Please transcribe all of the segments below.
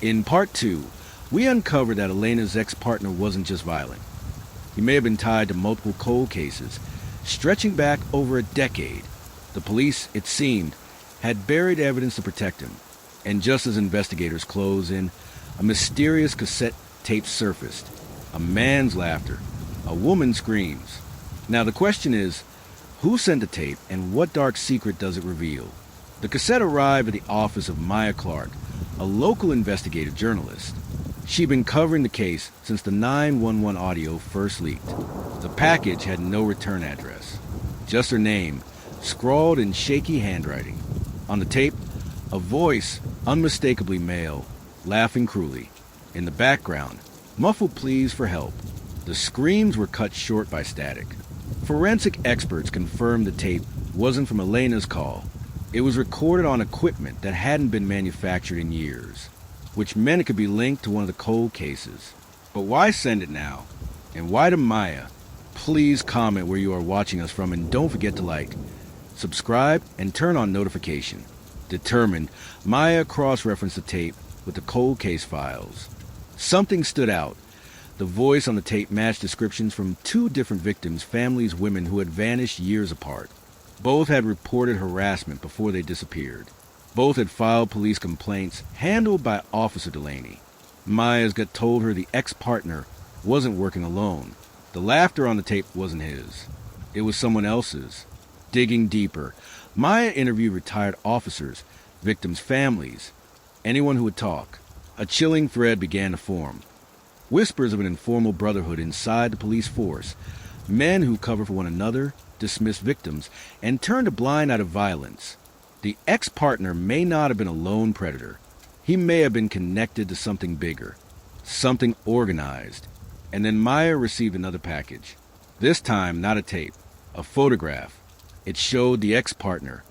In part 2, we uncovered that Elena's ex-partner wasn't just violent. He may have been tied to multiple cold cases, stretching back over a decade. The police, it seemed, had buried evidence to protect him. And just as investigators closed in, a mysterious cassette tape surfaced. A man's laughter. A woman's screams. Now the question is, who sent the tape and what dark secret does it reveal? The cassette arrived at the office of Maya Clarke, a local investigative journalist. She'd been covering the case since the 911 audio first leaked. The package had no return address, just her name, scrawled in shaky handwriting. On the tape, a voice, unmistakably male, laughing cruelly. In the background, muffled pleas for help. The screams were cut short by static. Forensic experts confirmed the tape wasn't from Elena's call. It was recorded on equipment that hadn't been manufactured in years, which meant it could be linked to one of the cold cases. But why send it now? And why to Maya? Please comment where you are watching us from, and don't forget to like, subscribe, and turn on notification. Determined, Maya cross-referenced the tape with the cold case files. Something stood out. The voice on the tape matched descriptions from 2 different victims, families, women who had vanished years apart. Both had reported harassment before they disappeared. Both had filed police complaints handled by Officer Delaney. Maya's gut told her the ex-partner wasn't working alone. The laughter on the tape wasn't his. It was someone else's. Digging deeper, Maya interviewed retired officers, victims' families, anyone who would talk. A chilling thread began to form. Whispers of an informal brotherhood inside the police force. Men who cover for one another, dismiss victims, and turned a blind eye to violence. The ex-partner may not have been a lone predator. He may have been connected to something bigger, something organized. And then Maya received another package. This time, not a tape, a photograph. It showed the ex-partner,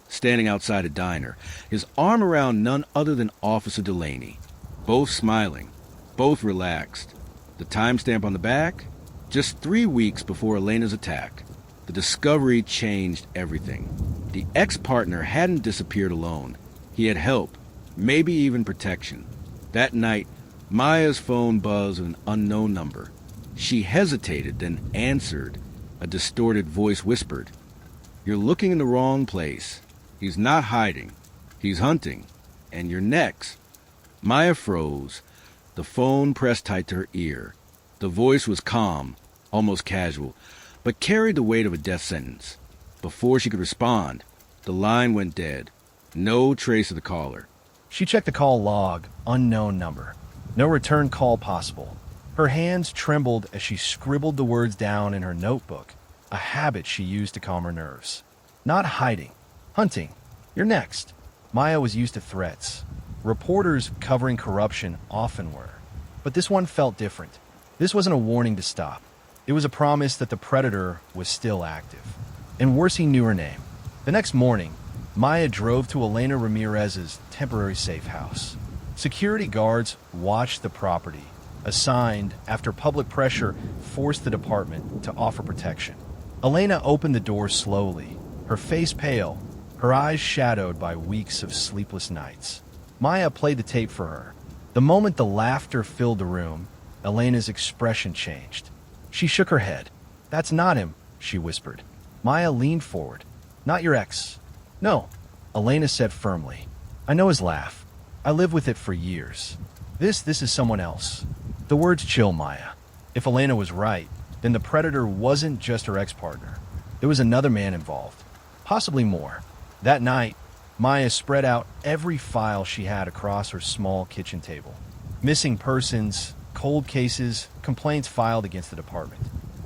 standing outside a diner, his arm around none other than Officer Delaney. Both smiling, both relaxed. The timestamp on the back? Just 3 weeks before Elena's attack. The discovery changed everything. The ex-partner hadn't disappeared alone. He had help, maybe even protection. That night, Maya's phone buzzed with an unknown number. She hesitated, then answered. A distorted voice whispered, "You're looking in the wrong place. He's not hiding. He's hunting. And you're next." Maya froze. The phone pressed tight to her ear. The voice was calm, almost casual, but carried the weight of a death sentence. Before she could respond, the line went dead. No trace of the caller. She checked the call log, unknown number. No return call possible. Her hands trembled as she scribbled the words down in her notebook, a habit she used to calm her nerves. Not hiding. Hunting. You're next. Maya was used to threats. Reporters covering corruption often were. But this one felt different. This wasn't a warning to stop. It was a promise that the predator was still active. And worse, he knew her name. The next morning, Maya drove to Elena Ramirez's temporary safe house. Security guards watched the property, assigned after public pressure forced the department to offer protection. Elena opened the door slowly, her face pale, her eyes shadowed by weeks of sleepless nights. Maya played the tape for her. The moment the laughter filled the room, Elena's expression changed. She shook her head. "That's not him," she whispered. Maya leaned forward. "Not your ex." "No," Elena said firmly. "I know his laugh. I lived with it for years. This is someone else." The words chill Maya. If Elena was right, then the predator wasn't just her ex-partner. There was another man involved. Possibly more. That night, Maya spread out every file she had across her small kitchen table. Missing persons, cold cases, complaints filed against the department.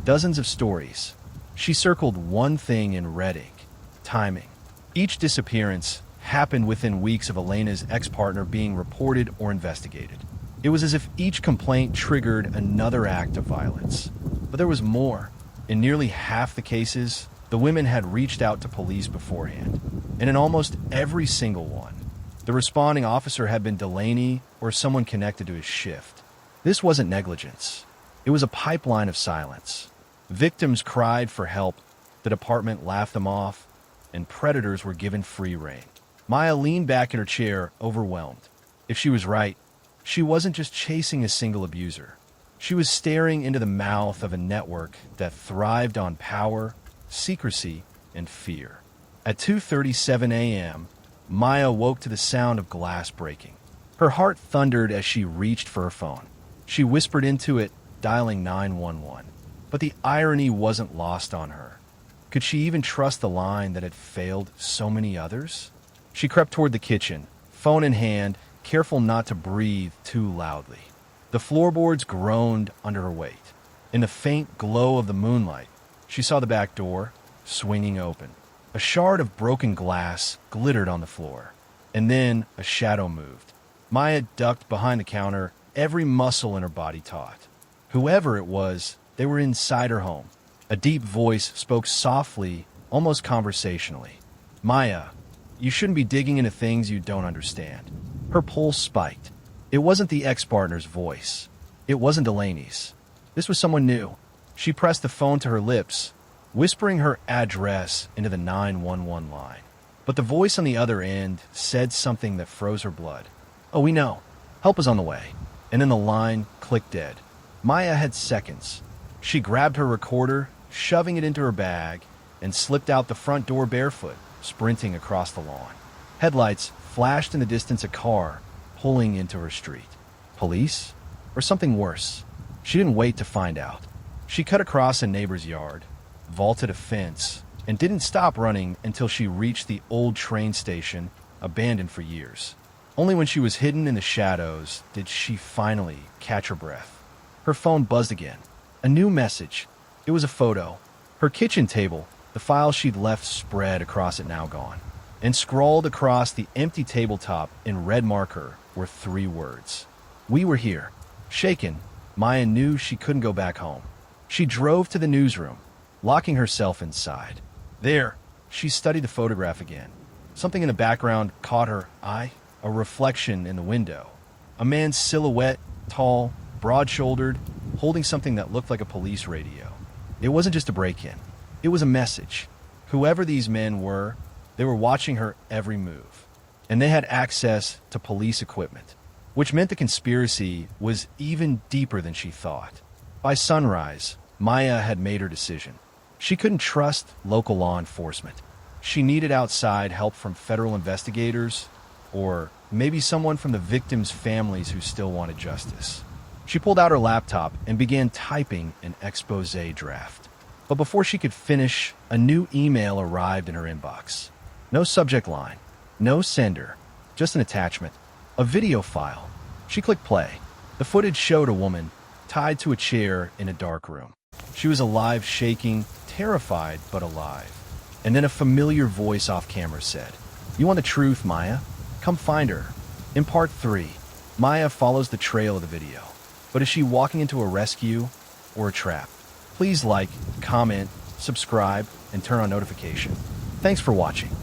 Dozens of stories. She circled one thing in red ink: timing. Each disappearance happened within weeks of Elena's ex-partner being reported or investigated. It was as if each complaint triggered another act of violence. But there was more. In nearly half the cases, the women had reached out to police beforehand. And in almost every single one, the responding officer had been Delaney or someone connected to his shift. This wasn't negligence. It was a pipeline of silence. Victims cried for help, the department laughed them off, and predators were given free rein. Maya leaned back in her chair, overwhelmed. If she was right, She wasn't just chasing a single abuser. She was staring into the mouth of a network that thrived on power, secrecy, and fear. At 2:37 a.m., Maya woke to the sound of glass breaking. Her heart thundered as she reached for her phone. She whispered into it, dialing 911. But the irony wasn't lost on her. Could she even trust the line that had failed so many others? She crept toward the kitchen, phone in hand, careful not to breathe too loudly. The floorboards groaned under her weight. In the faint glow of the moonlight, she saw the back door swinging open. A shard of broken glass glittered on the floor, and then a shadow moved. Maya ducked behind the counter, every muscle in her body taut. Whoever it was, they were inside her home. A deep voice spoke softly, almost conversationally. "Maya, you shouldn't be digging into things you don't understand." Her pulse spiked. It wasn't the ex-partner's voice. It wasn't Delaney's. This was someone new. She pressed the phone to her lips, whispering her address into the 911 line. But the voice on the other end said something that froze her blood. "Oh, we know. Help is on the way." And then the line clicked dead. Maya had seconds. She grabbed her recorder, shoving it into her bag, and slipped out the front door barefoot, sprinting across the lawn. Headlights flashed in the distance, a car pulling into her street. Police? Or something worse? She didn't wait to find out. She cut across a neighbor's yard, vaulted a fence, and didn't stop running until she reached the old train station, abandoned for years. Only when she was hidden in the shadows did she finally catch her breath. Her phone buzzed again. A new message. It was a photo. Her kitchen table, the file she'd left spread across it, now gone. And scrawled across the empty tabletop in red marker were 3 words. "We were here." Shaken, Maya knew she couldn't go back home. She drove to the newsroom, locking herself inside. There, she studied the photograph again. Something in the background caught her eye, a reflection in the window. A man's silhouette, tall, broad-shouldered, holding something that looked like a police radio. It wasn't just a break-in. It was a message. Whoever these men were, they were watching her every move. And they had access to police equipment, which meant the conspiracy was even deeper than she thought. By sunrise, Maya had made her decision. She couldn't trust local law enforcement. She needed outside help from federal investigators, or maybe someone from the victims' families who still wanted justice. She pulled out her laptop and began typing an expose draft. But before she could finish, a new email arrived in her inbox. No subject line, no sender, just an attachment, a video file. She clicked play. The footage showed a woman tied to a chair in a dark room. She was alive, shaking, terrified but alive. And then a familiar voice off camera said, "You want the truth, Maya? Come find her." In part 3, Maya follows the trail of the video. But is she walking into a rescue or a trap? Please like, comment, subscribe, and turn on notification. Thanks for watching.